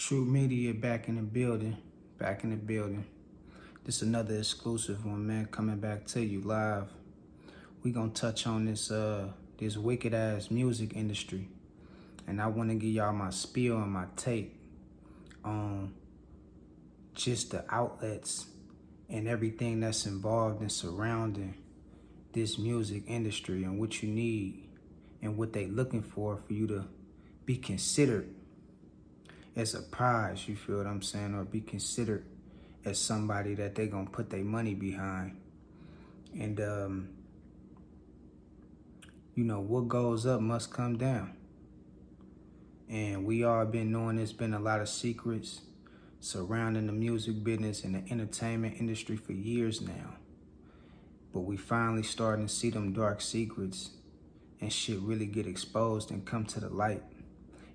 True Media back in the building. Back in the building. This another exclusive one, man, coming back to you live. We gonna touch on this wicked ass music industry. And I wanna give y'all my spiel and my take on just the outlets and everything that's involved in surrounding this music industry and what you need and what they looking for you to be considered as a prize, you feel what I'm saying, or be considered as somebody that they gonna put their money behind. And what goes up must come down. And we all been knowing there's been a lot of secrets surrounding the music business and the entertainment industry for years now. But we finally starting to see them dark secrets and shit really get exposed and come to the light.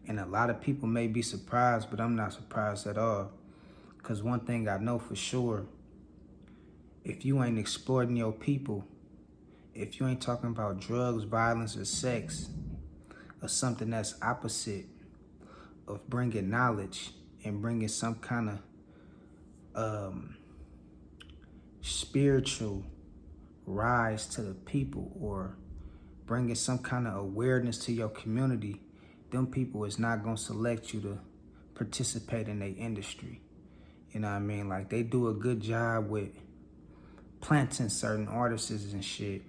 And a lot of people may be surprised, but I'm not surprised at all. Because one thing I know for sure, if you ain't exploiting your people, if you ain't talking about drugs, violence, or sex, or something that's opposite of bringing knowledge and bringing some kind of spiritual rise to the people, or bringing some kind of awareness to your community, them people is not gonna select you to participate in their industry. You know what I mean? Like, they do a good job with planting certain artists and shit.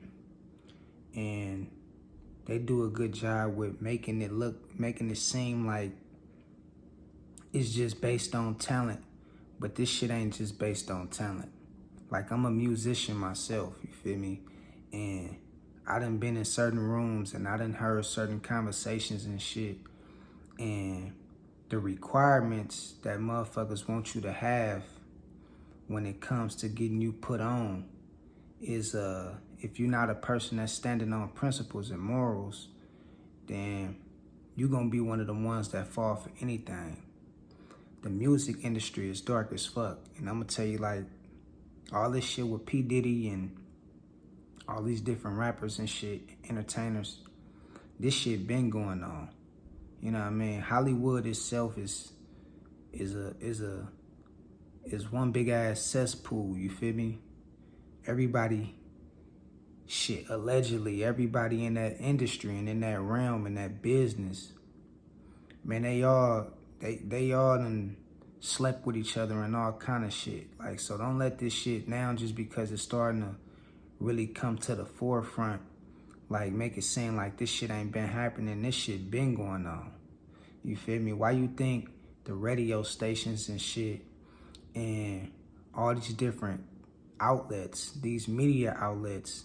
And they do a good job with making it seem like it's just based on talent. But this shit ain't just based on talent. Like, I'm a musician myself, you feel me? And I done been in certain rooms and I done heard certain conversations and shit. And the requirements that motherfuckers want you to have when it comes to getting you put on is if you're not a person that's standing on principles and morals, then you're gonna be one of the ones that fall for anything. The music industry is dark as fuck. And I'm gonna tell you, like, all this shit with P. Diddy and all these different rappers and shit, entertainers, this shit been going on. You know what I mean? Hollywood itself is one big ass cesspool, you feel me? Everybody, shit, allegedly, everybody in that industry and in that realm and that business, man, they all done slept with each other and all kind of shit. Like, so don't let this shit now, just because it's starting to really come to the forefront, like, make it seem like this shit ain't been happening. This shit been going on. You feel me? Why you think the radio stations and shit and all these different outlets, these media outlets,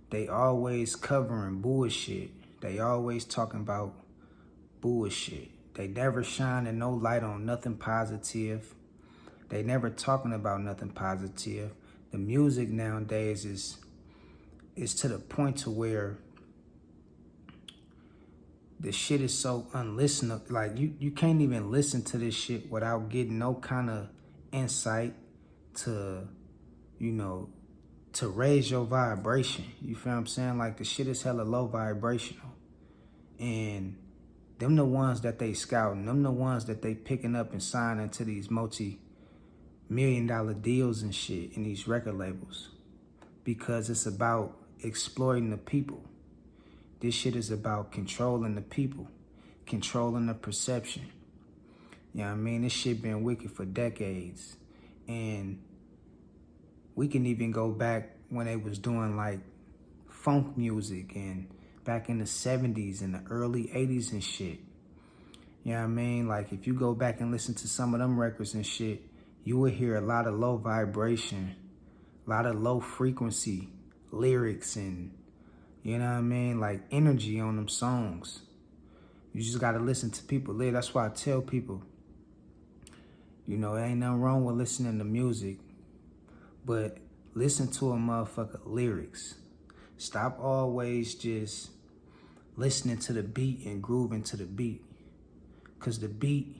they always covering bullshit. They always talking about bullshit. They never shining no light on nothing positive. They never talking about nothing positive. The music nowadays is to the point to where the shit is so unlistenable. Like, you can't even listen to this shit without getting no kind of insight to, to raise your vibration. You feel what I'm saying? Like, the shit is hella low vibrational. And them the ones that they scouting. Them the ones that they picking up and signing to these multi-million-dollar deals and shit in these record labels. Because it's about exploiting the people. This shit is about controlling the people, controlling the perception. You know what I mean? This shit been wicked for decades. And we can even go back when they was doing, like, funk music and back in the 70s and the early 80s and shit. You know what I mean? Like, if you go back and listen to some of them records and shit, you will hear a lot of low vibration, a lot of low frequency lyrics and, you know what I mean, like, energy on them songs. You just gotta listen to people live. That's why I tell people, it ain't nothing wrong with listening to music, but listen to a motherfucker lyrics. Stop always just listening to the beat and grooving to the beat. Cause the beat,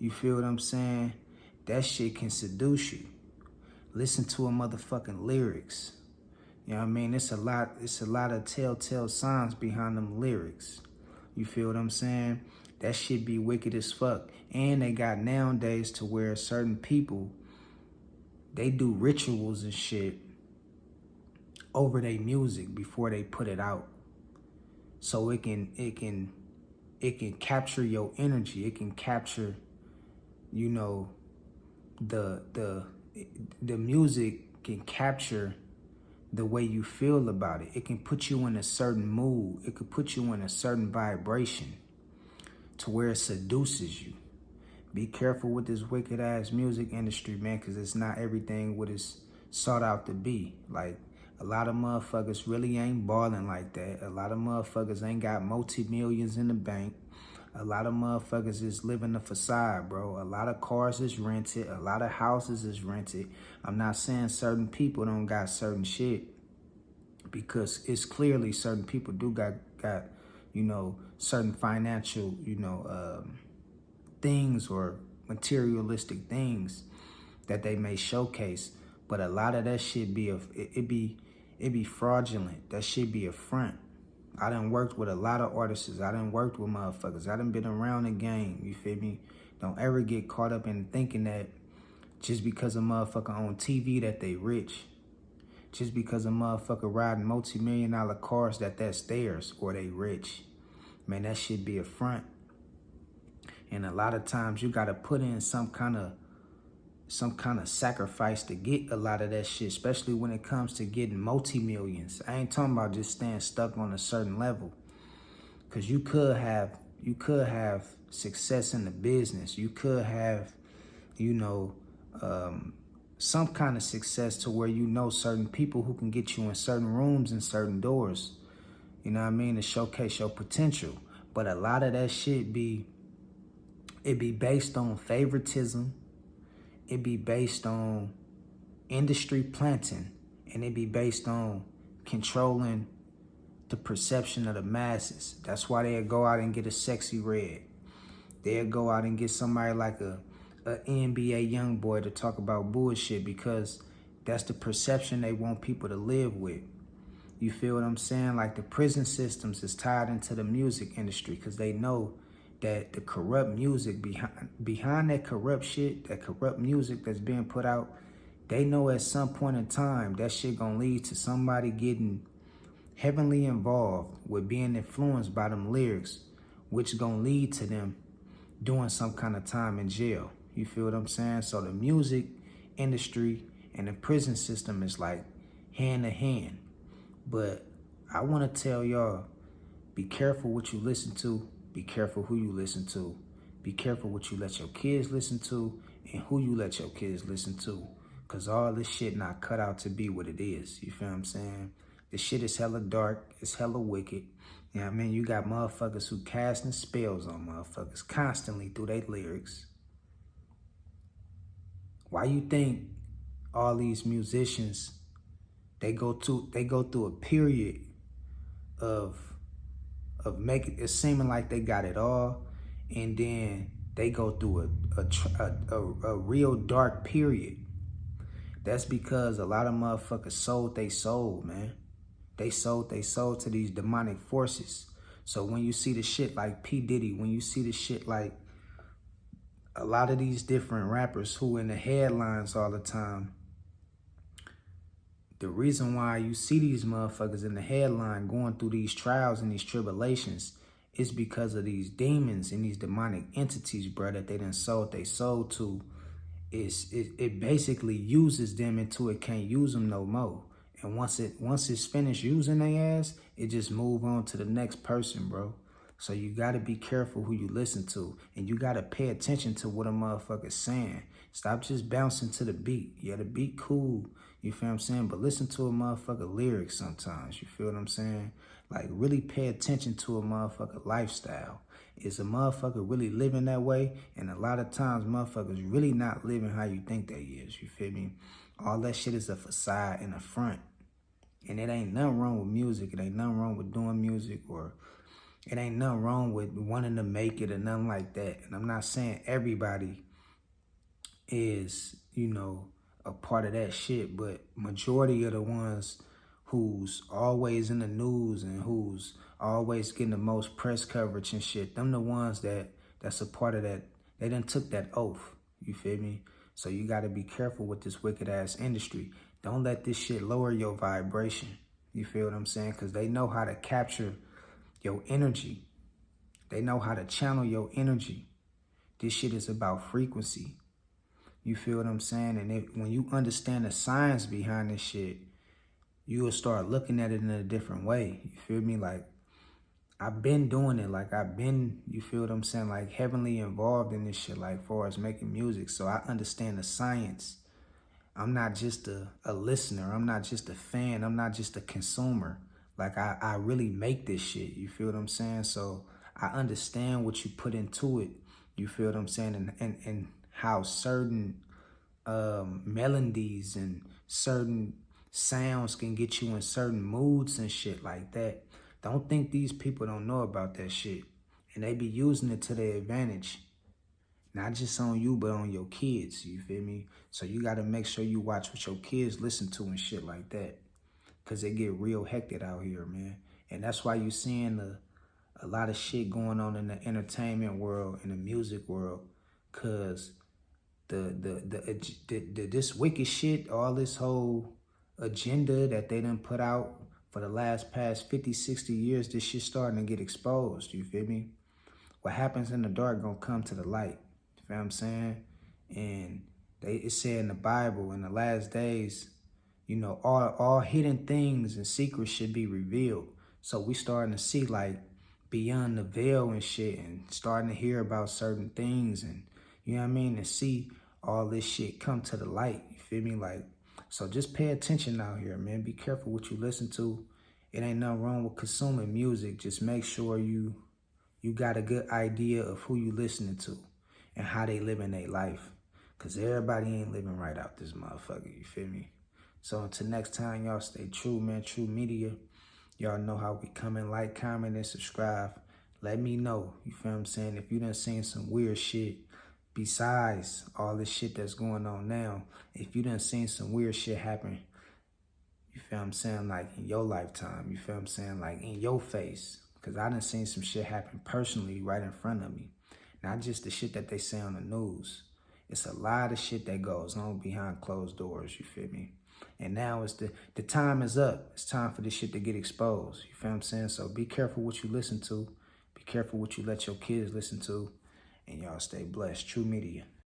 you feel what I'm saying? That shit can seduce you. Listen to a motherfucking lyrics. You know what I mean? It's a lot of telltale signs behind them lyrics. You feel what I'm saying? that shit be wicked as fuck. And they got nowadays to where certain people, they do rituals and shit over their music before they put it out. So it can capture your energy. It can capture, you know, the music can capture the way you feel about it. It can put you in a certain mood. It could put you in a certain vibration to where it seduces you. Be careful with this wicked ass music industry, man, because it's not everything what it's sought out to be. Like, a lot of motherfuckers really ain't balling like that. A lot of motherfuckers ain't got multi-millions in the bank. A lot of motherfuckers is living the facade, bro. A lot of cars is rented. A lot of houses is rented. I'm not saying certain people don't got certain shit, because it's clearly certain people do got you know, certain financial, you know, things or materialistic things that they may showcase. But a lot of that shit it be fraudulent. That shit be a front. I done worked with a lot of artists. I done worked with motherfuckers. I done been around the game. You feel me? Don't ever get caught up in thinking that just because a motherfucker on TV that they rich. Just because a motherfucker riding multi-million-dollar cars that's theirs or they rich. Man, that shit be a front. And a lot of times you gotta put in some kind of sacrifice to get a lot of that shit, especially when it comes to getting multi-millions. I ain't talking about just staying stuck on a certain level, because you could have success in the business. You could have, you know, some kind of success to where you know certain people who can get you in certain rooms and certain doors, you know what I mean, to showcase your potential. But a lot of that shit be based on favoritism. It be based on industry planting, and it be based on controlling the perception of the masses. That's why they'll go out and get a Sexy Red. They'll go out and get somebody like a NBA young boy to talk about bullshit, because that's the perception they want people to live with. You feel what I'm saying? Like, the prison systems is tied into the music industry, because they know that the corrupt music behind that corrupt shit, that corrupt music that's being put out, they know at some point in time that shit gonna lead to somebody getting heavily involved with being influenced by them lyrics, which gonna lead to them doing some kind of time in jail. You feel what I'm saying? So the music industry and the prison system is like hand to hand. But I want to tell y'all, be careful what you listen to. Be careful who you listen to. Be careful what you let your kids listen to and who you let your kids listen to. Because all this shit not cut out to be what it is. You feel what I'm saying? This shit is hella dark. It's hella wicked. You know what I mean? You got motherfuckers who casting spells on motherfuckers constantly through their lyrics. Why you think all these musicians, they go through a period of making it seeming like they got it all, and then they go through a real dark period? That's because a lot of motherfuckers sold they soul, man. They sold they soul to these demonic forces. So when you see the shit like P. Diddy, when you see the shit like a lot of these different rappers who in the headlines all the time, the reason why you see these motherfuckers in the headline going through these trials and these tribulations is because of these demons and these demonic entities, bro, that they done sold they soul to. It basically uses them until it can't use them no more. And once it's finished using their ass, it just move on to the next person, bro. So you gotta be careful who you listen to, and you gotta pay attention to what a motherfucker's saying. Stop just bouncing to the beat. Yeah, the beat cool, you feel what I'm saying? But listen to a motherfucker lyrics sometimes, you feel what I'm saying? Like, really pay attention to a motherfucker lifestyle. Is a motherfucker really living that way? And a lot of times motherfuckers really not living how you think they is, you feel me? All that shit is a facade and a front. And it ain't nothing wrong with music. It ain't nothing wrong with doing music, or it ain't nothing wrong with wanting to make it or nothing like that. And I'm not saying everybody is, you know, a part of that shit, but majority of the ones who's always in the news and who's always getting the most press coverage and shit, them the ones that That's a part of that. They done took that oath. You feel me? So you got to be careful with this wicked ass industry. Don't let this shit lower your vibration. You feel what I'm saying? Because they know how to capture your energy. They know how to channel your energy. This shit is about frequency. You feel what I'm saying? And when you understand the science behind this shit, you will start looking at it in a different way. You feel me? Like, I've been doing it. Like, I've been, you feel what I'm saying? Like, heavily involved in this shit, like, far as making music. So I understand the science. I'm not just a listener. I'm not just a fan. I'm not just a consumer. Like, I really make this shit. You feel what I'm saying? So I understand what you put into it. You feel what I'm saying? And how certain melodies and certain sounds can get you in certain moods and shit like that. Don't think these people don't know about that shit. And they be using it to their advantage. Not just on you, but on your kids, you feel me? So you got to make sure you watch what your kids listen to and shit like that. Because they get real hectic out here, man. And that's why you seeing a lot of shit going on in the entertainment world, in the music world. Because this wicked shit, all this whole agenda that they done put out for the past 50, 60 years, this shit starting to get exposed, you feel me? What happens in the dark gonna come to the light. You feel what I'm saying? And it said in the Bible, in the last days, you know, all hidden things and secrets should be revealed. So we starting to see like beyond the veil and shit, and starting to hear about certain things, and you know what I mean, and see all this shit come to the light. You feel me? Like, so just pay attention out here, man. Be careful what you listen to. It ain't nothing wrong with consuming music. Just make sure you got a good idea of who you listening to and how they living their life. Because everybody ain't living right out this motherfucker, you feel me? So until next time, y'all stay true, man. True Media. Y'all know how we come in. Like, comment, and subscribe. Let me know, you feel what I'm saying? If you done seen some weird shit besides all this shit that's going on now, if you done seen some weird shit happen, you feel what I'm saying, like in your lifetime, you feel what I'm saying, like in your face. Because I done seen some shit happen personally right in front of me. Not just the shit that they say on the news. It's a lot of shit that goes on behind closed doors, you feel me? And now it's the time is up. It's time for this shit to get exposed. You feel what I'm saying? So be careful what you listen to. Be careful what you let your kids listen to. And y'all stay blessed. True Media.